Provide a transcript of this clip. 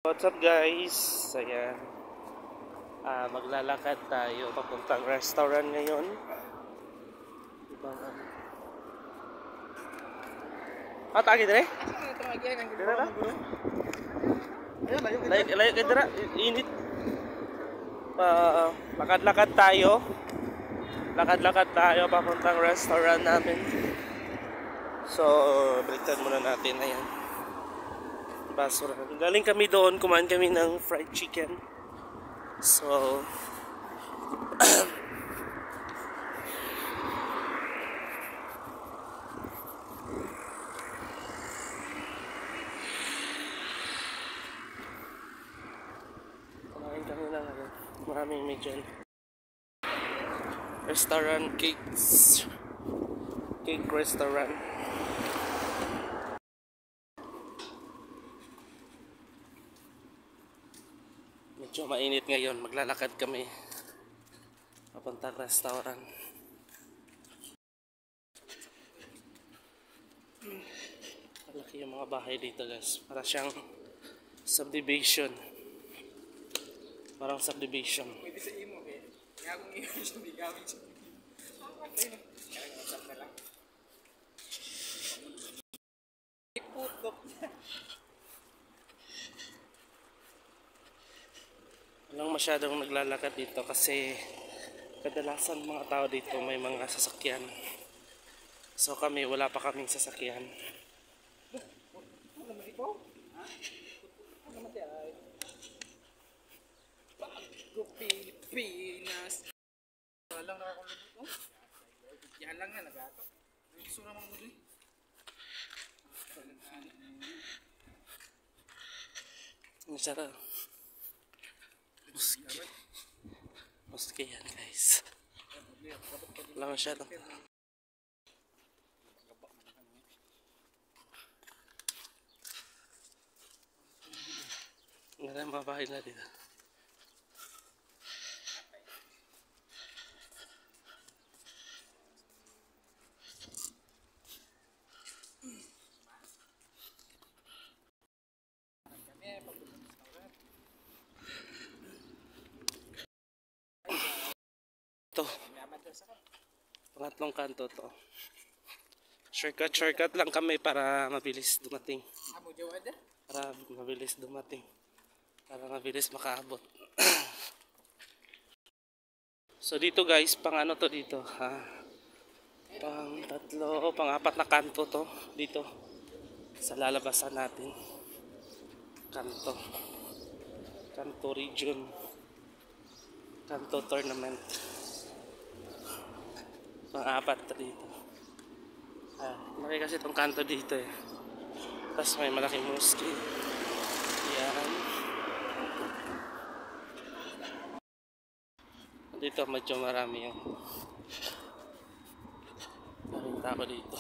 What's up guys? Ayan. Maglalakad tayo papuntang restaurant ngayon. Ibang tagi dire? Dire na? Layo ka dire? Init. Lakad-lakad tayo. Lakad-lakad tayo papuntang restaurant namin. So, baliktad muna natin. Ayan. Basura. Galing kami doon, kumain kami ng fried chicken. So kumain kami ng maraming medyo restaurant cake restaurant. Medyo mainit ngayon, maglalakad kami papuntang restaurant. Malaki yung mga bahay dito guys, para siyang subdivision. Parang subdivision. Pwede sa imo eh. Kaya kung iyo siya di gawin siya. Kaya WhatsApp na lang. Iputok. Walang masyadong naglalakad dito kasi kadalasan mga tao dito may mga sasakyan. So kami, wala pa kaming sasakyan. Ano naman ito? Ha? Ano naman ito ay? Bago Pilipinas. Walang nakakulubot mo? Yan lang nga, nag-ato. Nagsura mga muli. Ang sarap. Muski yan guys. Wala masyadong. Ang ganda mga bahay na dito. Ito. Pangatlong kanto to. Shortcut lang kami para mabilis dumating. Para mabilis dumating. Para mabilis makaabot. So dito guys, pang ano to dito? Pang tatlo, pang apat na kanto to dito sa lalabasan natin. Kanto region. Kanto tournament. Pang-apat to dito. Laki kasi itong kanto dito eh. Tapos may malaking mosque. Yan. Dito medyo marami yung maraming tao dito.